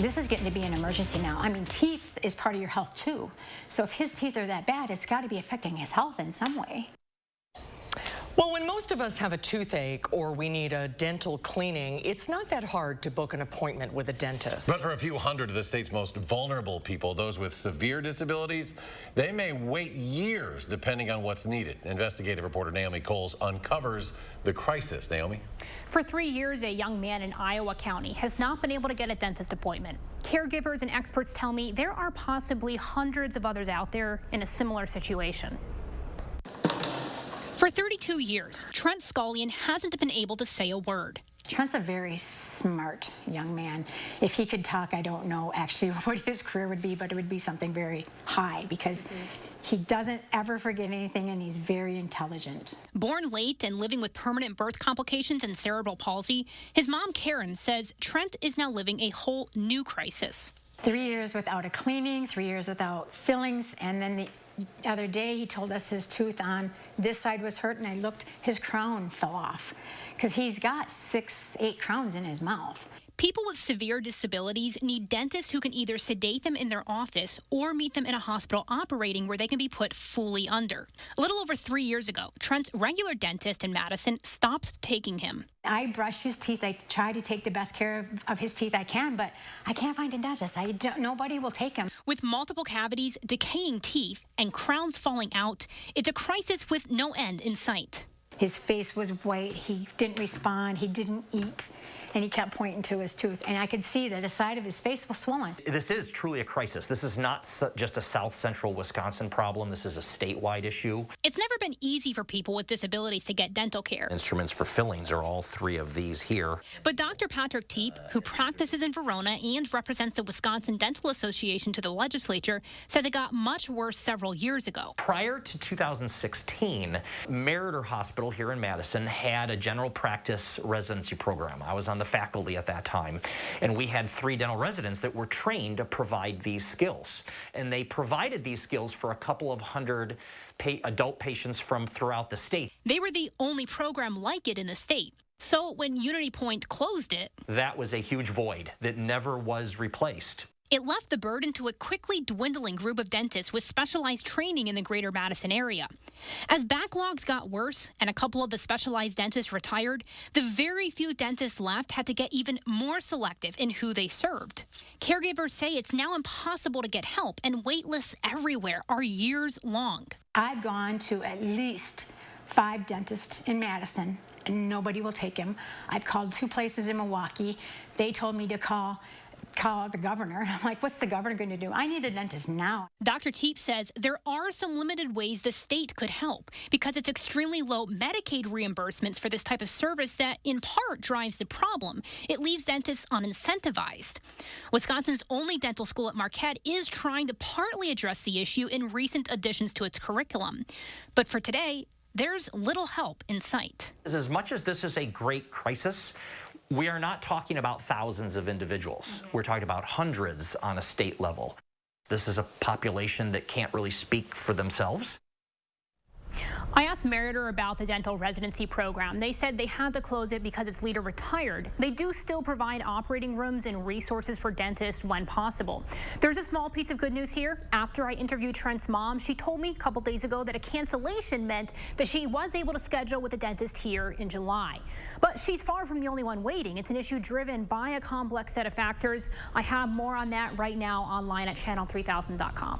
This is getting to be an emergency now. I mean, teeth is part of your health too. So if his teeth are that bad, it's got to be affecting his health in some way. Well, when most of us have a toothache or we need a dental cleaning, it's not that hard to book an appointment with a dentist. But for a few hundred of the state's most vulnerable people, those with severe disabilities, they may wait years depending on what's needed. Investigative reporter Naomi Kowles uncovers the crisis. Naomi? For 3 years, a young man in Iowa County has not been able to get a dentist appointment. Caregivers and experts tell me there are possibly hundreds of others out there in a similar situation. For 32 years, Trent Scullion hasn't been able to say a word. Trent's a very smart young man. If he could talk, I don't know actually what his career would be, but it would be something very high because he doesn't ever forget anything and he's very intelligent. Born late and living with permanent birth complications and cerebral palsy, his mom, Karen, says Trent is now living a whole new crisis. 3 years without a cleaning, 3 years without fillings, and then the other day he told us his tooth on this side was hurt, and I looked, his crown fell off because he's got 6, 8 crowns in his mouth. People with severe disabilities need dentists who can either sedate them in their office or meet them in a hospital operating where they can be put fully under. A little over 3 years ago, Trent's regular dentist in Madison stopped taking him. I brush his teeth. I try to take the best care of his teeth I can, but I can't find a dentist. Nobody will take him. With multiple cavities, decaying teeth, and crowns falling out, it's a crisis with no end in sight. His face was white. He didn't respond. He didn't eat. And he kept pointing to his tooth. And I could see that a side of his face was swollen. This is truly a crisis. This is not just a South Central Wisconsin problem. This is a statewide issue. It's never been easy for people with disabilities to get dental care. Instruments for fillings are all 3 of these here. But Dr. Patrick Teep, who practices in Verona and represents the Wisconsin Dental Association to the legislature, says it got much worse several years ago. Prior to 2016, Meriter Hospital here in Madison had a general practice residency program. I was on the faculty at that time, and we had 3 dental residents that were trained to provide these skills, and they provided these skills for a couple of hundred adult patients from throughout the state. They were the only program like it in the state. So when Unity Point closed it, that was a huge void that never was replaced. It left the burden to a quickly dwindling group of dentists with specialized training in the greater Madison area. As backlogs got worse and a couple of the specialized dentists retired, the very few dentists left had to get even more selective in who they served. Caregivers say it's now impossible to get help, and wait lists everywhere are years long. I've gone to at least 5 dentists in Madison, and nobody will take him. I've called 2 places in Milwaukee. They told me to call the governor. I'm like, what's the governor going to do? I need a dentist now. Dr. Teep says there are some limited ways the state could help because it's extremely low Medicaid reimbursements for this type of service that in part drives the problem. It leaves dentists unincentivized. Wisconsin's only dental school at Marquette is trying to partly address the issue in recent additions to its curriculum. But for today, there's little help in sight. As much as this is a great crisis, we are not talking about thousands of individuals. We're talking about hundreds on a state level. This is a population that can't really speak for themselves. I asked Meriter about the dental residency program. They said they had to close it because its leader retired. They do still provide operating rooms and resources for dentists when possible. There's a small piece of good news here. After I interviewed Trent's mom, she told me a couple days ago that a cancellation meant that she was able to schedule with a dentist here in July. But she's far from the only one waiting. It's an issue driven by a complex set of factors. I have more on that right now online at channel3000.com.